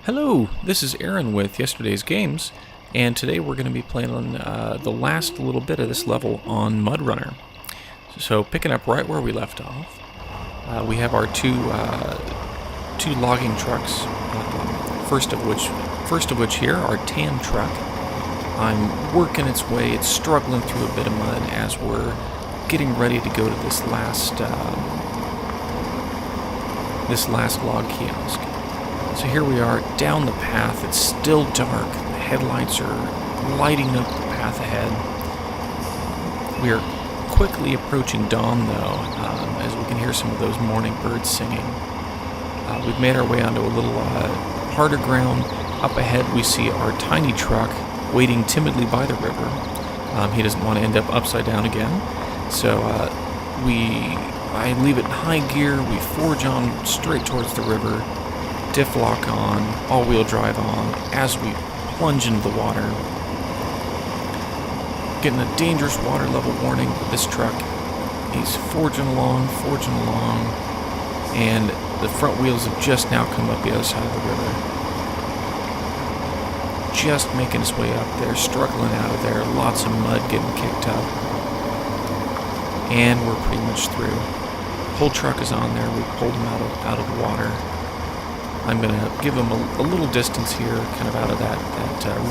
Hello, this is Aaron with Yesterday's Games, and today we're going to be playing on the last little bit of this level on Mudrunner. So picking up right where we left off, we have our two logging trucks. First of which here, our tan truck. I'm working its way; it's struggling through a bit of mud as we're getting ready to go to this last log kiosk. So here we are down the path. It's still dark. The headlights are lighting up the path ahead. We are quickly approaching dawn, though, as we can hear some of those morning birds singing. We've made our way onto a little harder ground. Up ahead, we see our tiny truck waiting timidly by the river. He doesn't want to end up upside down again, so I leave it in high gear. We forge on straight towards the river. Diff lock on, all-wheel drive on, as we plunge into the water. Getting a dangerous water level warning with this truck. He's forging along, and the front wheels have just now come up the other side of the river. Just making his way up there, struggling out of there, lots of mud getting kicked up. And we're pretty much through. Whole truck is on there. We pulled him out of the water. I'm going to give him a little distance here, kind of out of that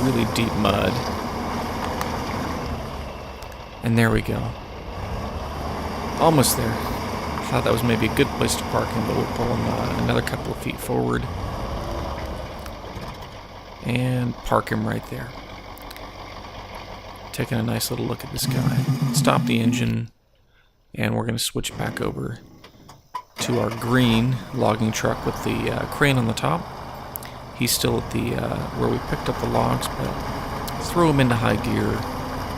really deep mud. And there we go. Almost there. Thought that was maybe a good place to park him, but we'll pull him another couple of feet forward. And park him right there. Taking a nice little look at this guy. Stop the engine, and we're going to switch back over to our green logging truck with the crane on the top. He's still at the where we picked up the logs, but throw him into high gear,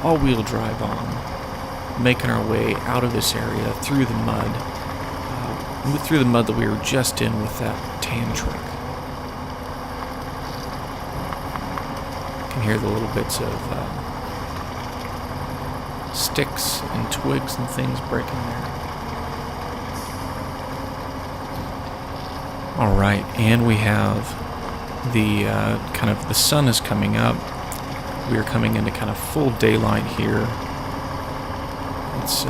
all-wheel drive on, making our way out of this area through the mud, that we were just in with that tan truck. You can hear the little bits of sticks and twigs and things breaking there. Alright, and we have the the sun is coming up. We are coming into kind of full daylight here. It's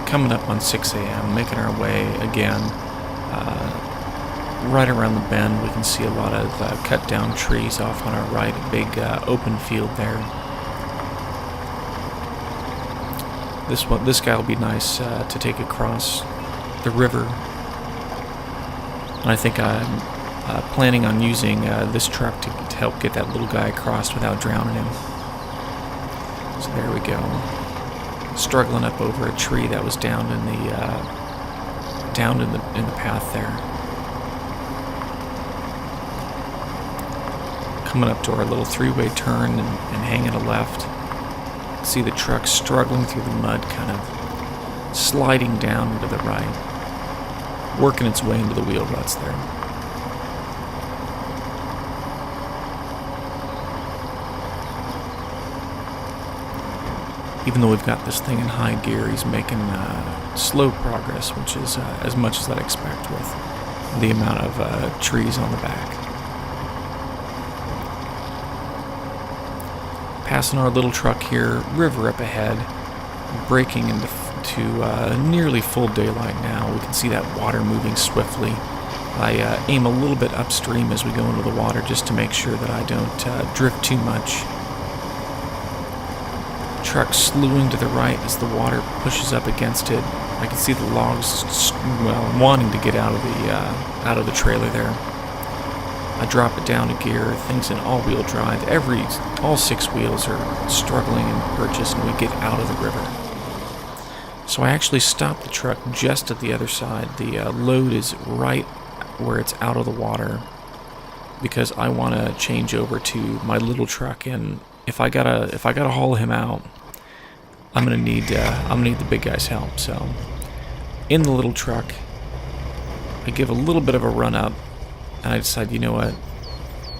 coming up on 6 a.m., making our way again. Right around the bend, we can see a lot of cut down trees off on our right, a big open field there. This guy will be nice to take across the river. And I think I'm planning on using this truck to help get that little guy across without drowning him. So there we go. Struggling up over a tree that was down in the path there. Coming up to our little three-way turn and hanging a left. See the truck struggling through the mud, kind of sliding down to the right. Working its way into the wheel ruts there. Even though we've got this thing in high gear, he's making slow progress, which is as much as I'd expect with the amount of trees on the back. Passing our little truck here, river up ahead, breaking into nearly full daylight now. We can see that water moving swiftly. I aim a little bit upstream as we go into the water just to make sure that I don't drift too much. Truck slewing to the right as the water pushes up against it. I can see the logs wanting to get out of the trailer there. I drop it down to gear, things in all-wheel drive. All 6 wheels are struggling in purchase, and we get out of the river. So I actually stopped the truck just at the other side. The load is right where it's out of the water because I want to change over to my little truck. And if I gotta haul him out, I'm gonna need the big guy's help. So in the little truck, I give a little bit of a run up, and I decide, you know what?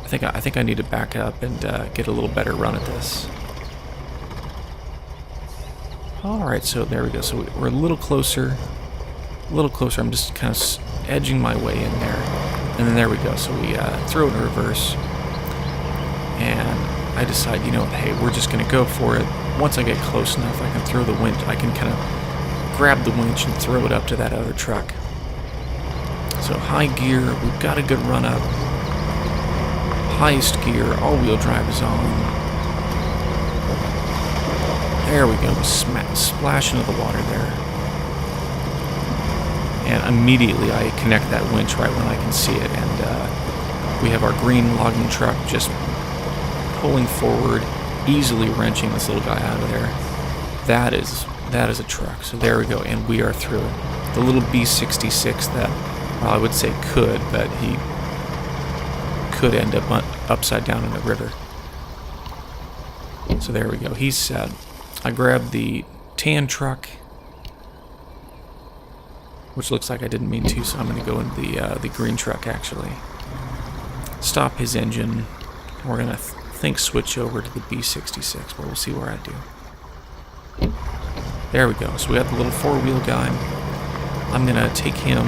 I think I need to back up and get a little better run at this. Alright, so there we go. So we're a little closer. I'm just kind of edging my way in there. And then there we go. So we throw it in reverse. And I decide, you know what, hey, we're just going to go for it. Once I get close enough, I can throw the winch. I can kind of grab the winch and throw it up to that other truck. So high gear, we've got a good run up. Highest gear, all-wheel drive is on. There we go, we splash into the water there. And immediately I connect that winch right when I can see it. And we have our green logging truck just pulling forward, easily wrenching this little guy out of there. That is a truck. So there we go, and we are through it. The little B66 that, well, I would say could, but he could end up upside down in the river. So there we go, he's set. I grabbed the tan truck, which looks like I didn't mean to, so I'm going to go into the green truck actually. Stop his engine. We're going to switch over to the B66, but we'll see where I do. There we go. So we got the little four-wheel guy. I'm gonna take him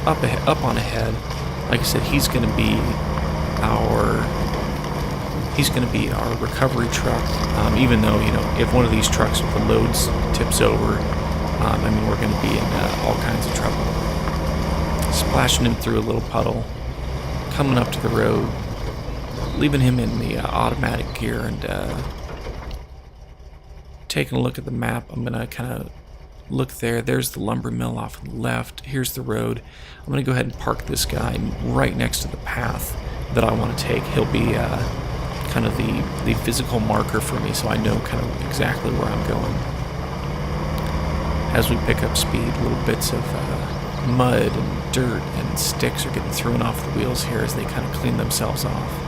up on ahead. Like I said, he's gonna be our recovery truck. Even though, you know, if one of these trucks with the loads tips over, I mean, we're gonna be in all kinds of trouble. Splashing him through a little puddle, coming up to the road, leaving him in the automatic gear, and taking a look at the map. I'm gonna kind of look there. There's the lumber mill off on the left. Here's the road. I'm gonna go ahead and park this guy right next to the path that I want to take. He'll be kind of the physical marker for me, so I know kind of exactly where I'm going. As we pick up speed, little bits of mud and dirt and sticks are getting thrown off the wheels here as they kind of clean themselves off.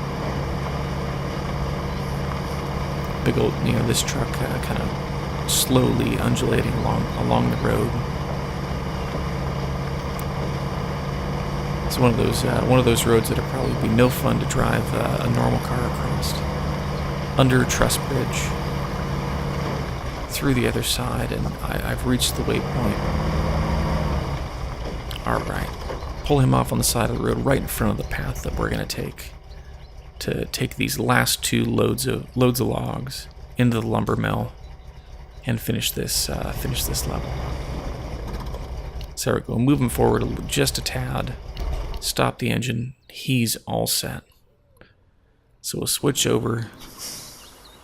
Big old, you know, this truck kind of slowly undulating along the road. It's one of those roads that'll probably be no fun to drive a normal car across. Under a truss bridge, through the other side, and I've reached the waypoint. All right, pull him off on the side of the road, right in front of the path that we're gonna take to take these last two loads of logs into the lumber mill and finish this level. So there we go, moving forward just a tad. Stop the engine. He's all set. So we'll switch over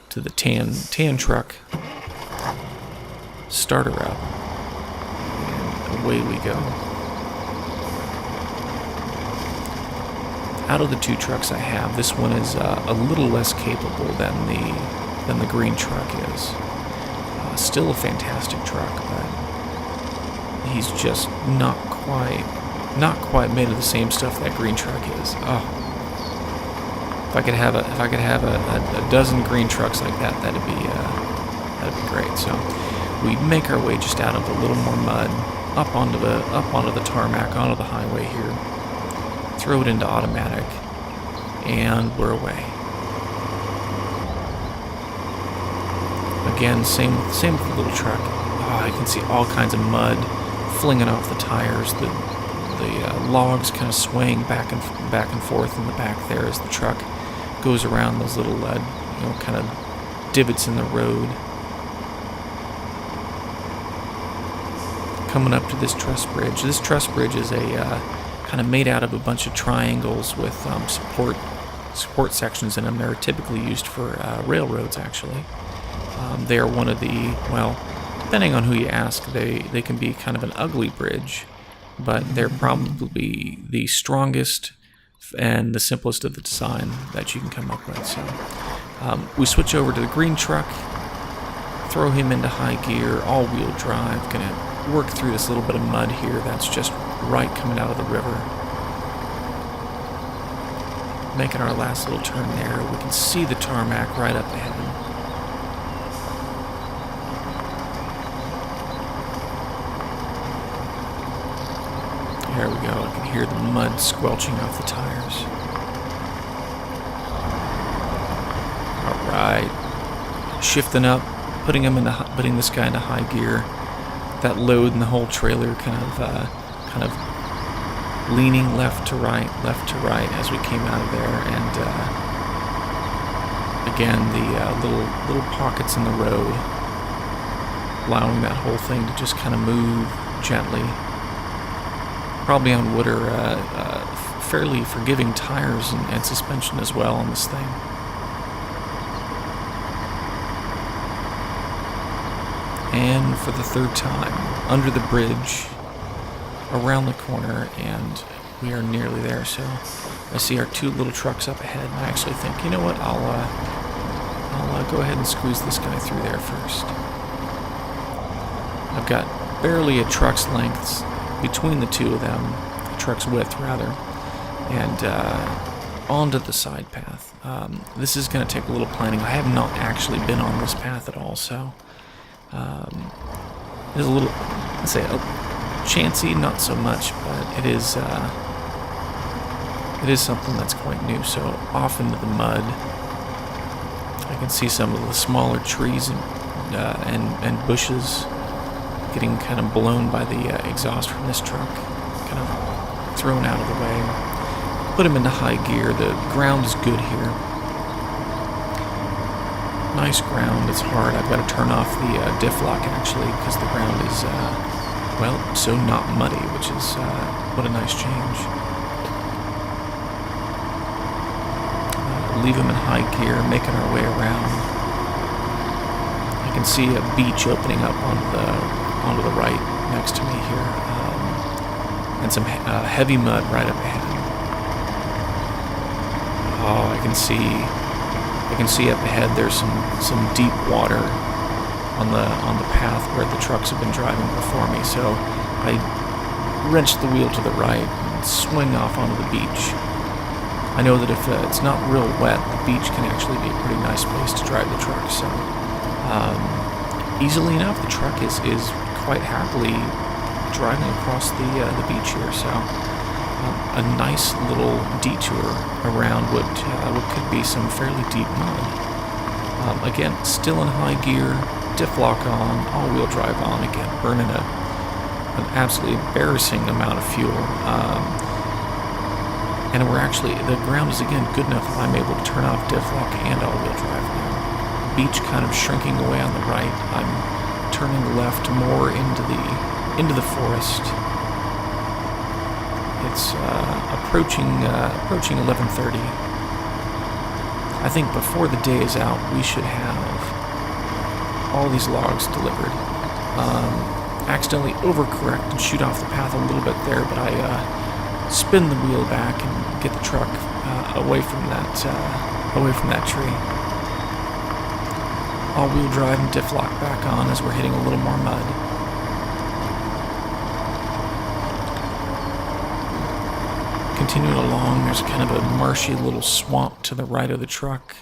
to the tan truck. Start her up, and away we go. Out of the two trucks I have, this one is a little less capable than the green truck is. Still a fantastic truck, but he's just not quite made of the same stuff that green truck is. Oh, if I could have a dozen green trucks like that, that'd be great. So we make our way just out of a little more mud, up onto the tarmac, onto the highway here. Throw it into automatic, and we're away. Again, same with the little truck. Oh, I can see all kinds of mud flinging off the tires. The logs kind of swaying back and forth in the back there as the truck goes around those little kind of divots in the road. Coming up to this truss bridge. This truss bridge is a kind of made out of a bunch of triangles with support sections in them. They're typically used for railroads, actually. They are one of the, well, depending on who you ask, they can be kind of an ugly bridge, but they're probably the strongest and the simplest of the design that you can come up with. So we switch over to the green truck, throw him into high gear, all-wheel drive, gonna work through this little bit of mud here that's just right coming out of the river. Making our last little turn there, we can see the tarmac right up ahead. There we go, I can hear the mud squelching off the tires. Alright, shifting up, putting this guy into high gear. That load and the whole trailer kind of leaning left to right as we came out of there, and again, the little pockets in the road, allowing that whole thing to just kind of move gently. Probably on wood or fairly forgiving tires and suspension as well on this thing. And for the third time, under the bridge, around the corner, and we are nearly there. So I see our two little trucks up ahead, and I actually think, you know what, I'll go ahead and squeeze this guy through there first. I've got barely a truck's length between the two of them, a truck's width rather, and onto the side path. This is going to take a little planning. I have not actually been on this path at all, so it is a little, let's say, chancy, not so much, but it is something that's quite new. So off into the mud, I can see some of the smaller trees and bushes getting kind of blown by the exhaust from this truck, kind of thrown out of the way. Put him into high gear. The ground is good here. Nice ground. It's hard. I've got to turn off the diff lock actually, because the ground is well, so not muddy, which is what a nice change. Leave him in high gear, making our way around. I can see a beach opening up onto the right next to me here, and some heavy mud right up ahead. Oh, I can see up ahead. There's some deep water on the path where the trucks have been driving before me. So I wrench the wheel to the right and swing off onto the beach. I know that if it's not real wet, the beach can actually be a pretty nice place to drive the truck. So easily enough, the truck is quite happily driving across the beach here. So a nice little detour around what could be some fairly deep mud. Again, still in high gear, diff lock on, all-wheel drive on. Again, burning an absolutely embarrassing amount of fuel. And the ground is again good enough that I'm able to turn off diff lock and all-wheel drive now. Beach kind of shrinking away on the right. I'm turning left more into the forest. It's approaching 11:30. I think before the day is out, we should have all these logs delivered. Accidentally overcorrect and shoot off the path a little bit there, but I spin the wheel back and get the truck away from that tree. All-wheel drive and diff lock back on as we're hitting a little more mud. Continuing along, there's kind of a marshy little swamp to the right of the truck.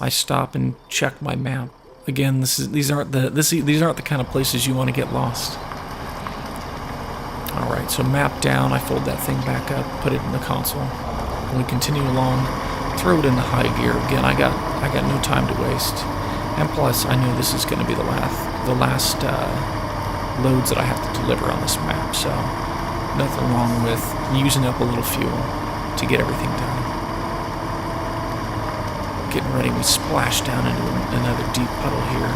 I stop and check my map. Again, these aren't the kind of places you want to get lost. All right, so map down. I fold that thing back up, put it in the console, and we continue along. Throw it into high gear again. I got no time to waste, and plus I know this is going to be the last loads that I have to deliver on this map. So nothing wrong with using up a little fuel to get everything done. Getting ready, we splash down into another deep puddle here,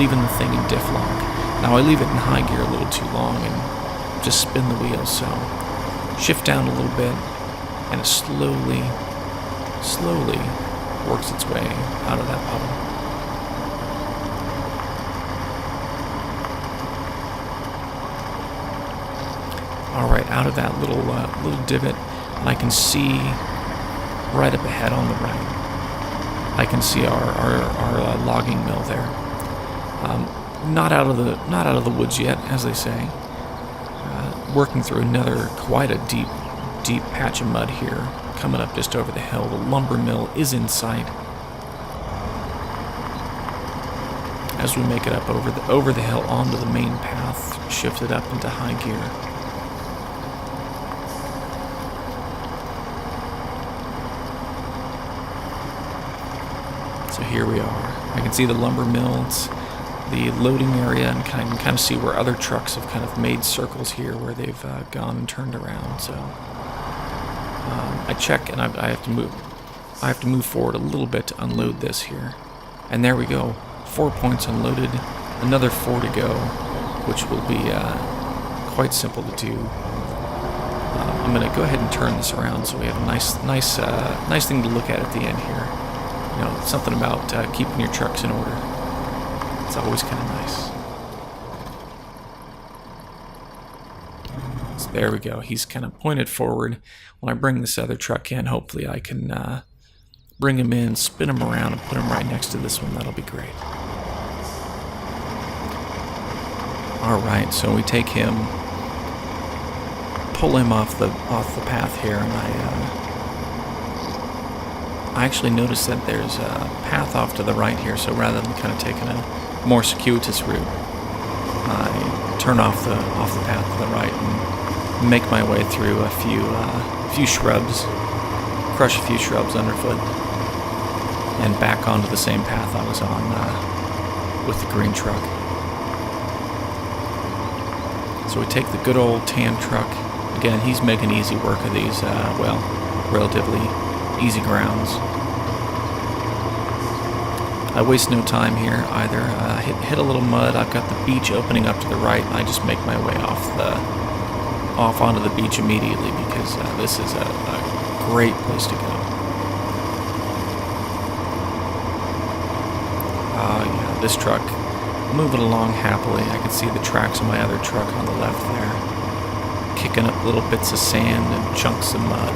leaving the thing in diff lock. Now I leave it in high gear a little too long and just spin the wheel, so shift down a little bit, and it slowly works its way out of that puddle. Alright, out of that little divot, and I can see right up ahead on the right, I can see our logging mill there. Not out of the woods yet, as they say. Working through quite a deep patch of mud here, coming up just over the hill. The lumber mill is in sight. As we make it up over the hill onto the main path, shifted up into high gear. So here we are. I can see the lumber mill. It's the loading area and kind of see where other trucks have kind of made circles here where they've gone and turned around. So I check, and I have to move. I have to move forward a little bit to unload this here. And there we go. 4 points unloaded. Another 4 to go, which will be quite simple to do. I'm going to go ahead and turn this around so we have a nice thing to look at the end here. You know, something about keeping your trucks in order. It's always kind of nice. So there we go. He's kind of pointed forward. When I bring this other truck in, hopefully I can bring him in, spin him around, and put him right next to this one. That'll be great. Alright, so we take him, pull him off the path here, and I actually noticed that there's a path off to the right here, so rather than kind of taking a more circuitous route, I turn off the path to the right and make my way through a few shrubs, crush a few shrubs underfoot, and back onto the same path I was on with the green truck. So we take the good old tan truck. Again, he's making easy work of these, relatively easy grounds. I waste no time here either. Hit a little mud. I've got the beach opening up to the right, and I just make my way off onto the beach immediately because this is a great place to go. Yeah, this truck moving along happily. I can see the tracks of my other truck on the left there, kicking up little bits of sand and chunks of mud.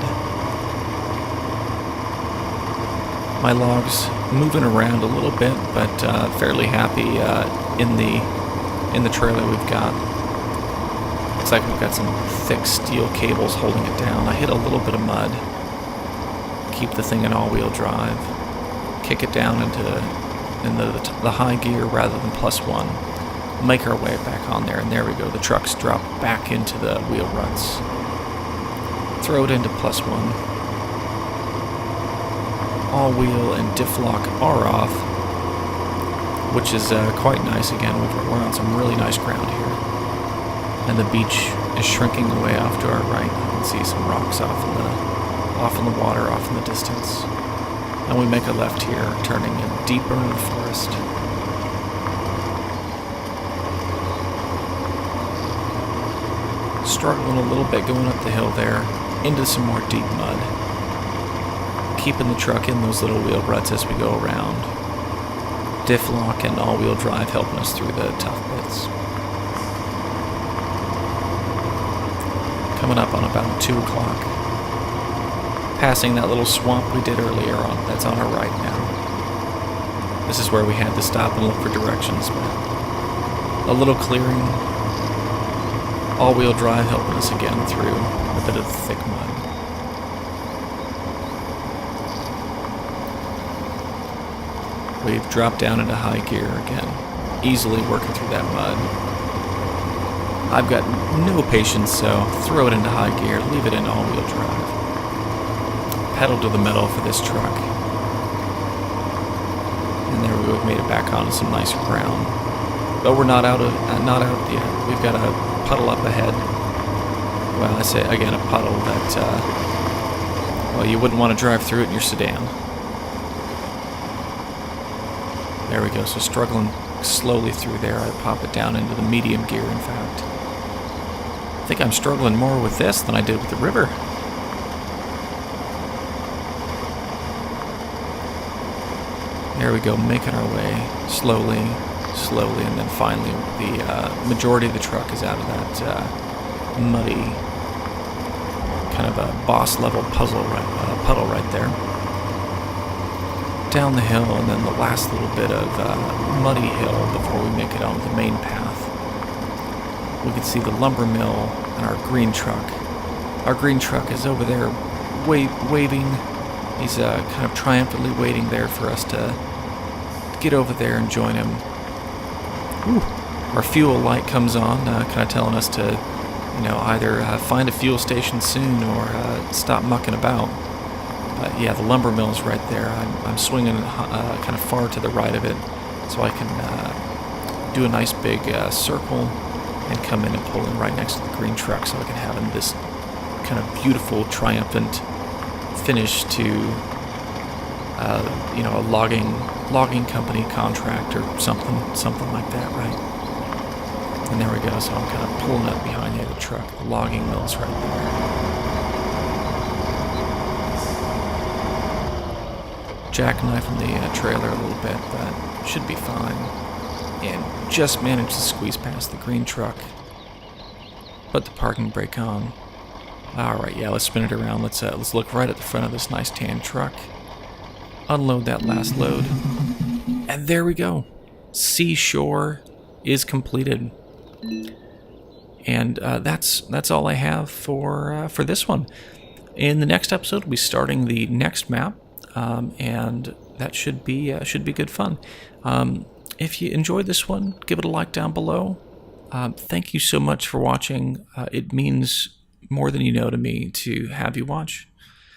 My logs moving around a little bit, but fairly happy in the trailer we've got. Looks like we've got some thick steel cables holding it down. I hit a little bit of mud, keep the thing in all-wheel drive, kick it down into the high gear rather than +1. Make our way back on there, and there we go. The trucks drop back into the wheel ruts. Throw it into +1. All wheel and diff lock are off, which is quite nice. Again, we're on some really nice ground here, and the beach is shrinking away off to our right. You can see some rocks off in the water, off in the distance. And we make a left here, turning in deeper into the forest. Struggling a little bit going up the hill there, into some more deep mud. Keeping the truck in those little wheel ruts as we go around. Diff lock and all-wheel drive helping us through the tough bits. Coming up on about 2 o'clock. Passing that little swamp we did earlier on. That's on our right now. This is where we had to stop and look for directions, but a little clearing. All-wheel drive helping us again through a bit of thick mud. We've dropped down into high gear again, easily working through that mud. I've got no patience, so throw it into high gear, leave it in all-wheel drive. Pedal to the metal for this truck. And there we go, we've made it back onto some nicer ground. But we're not out yet. We've got a puddle up ahead. Well, I say again, a puddle that, you wouldn't want to drive through it in your sedan. There we go, so struggling slowly through there. I pop it down into the medium gear, in fact. I think I'm struggling more with this than I did with the river. There we go, making our way slowly, and then finally the majority of the truck is out of that muddy, kind of a boss-level puddle right there. Down the hill, and then the last little bit of muddy hill before we make it on the main path. We can see the lumber mill and our green truck. Our green truck is over there waving. He's kind of triumphantly waiting there for us to get over there and join him. Ooh. Our fuel light comes on, kind of telling us to, either find a fuel station soon or stop mucking about. But yeah, the lumber mill is right there. I'm swinging kind of far to the right of it, so I can do a nice big circle and come in and pull in right next to the green truck so I can have this kind of beautiful, triumphant finish to, you know, a logging company contract or something like that, right? And there we go, so I'm kind of pulling up behind the other truck. The logging mill's right there. Jackknifing the trailer a little bit, but should be fine. And just managed to squeeze past the green truck. Put the parking brake on. Alright, yeah, let's spin it around. Let's look right at the front of this nice tan truck. Unload that last load. And there we go. Seashore is completed. And that's all I have for this one. In the next episode, we'll be starting the next map, and that should be good fun. If you enjoyed this one, give it a like down below. Thank you so much for watching. It means more than you know to me to have you watch.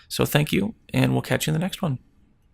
So thank you, and we'll catch you in the next one.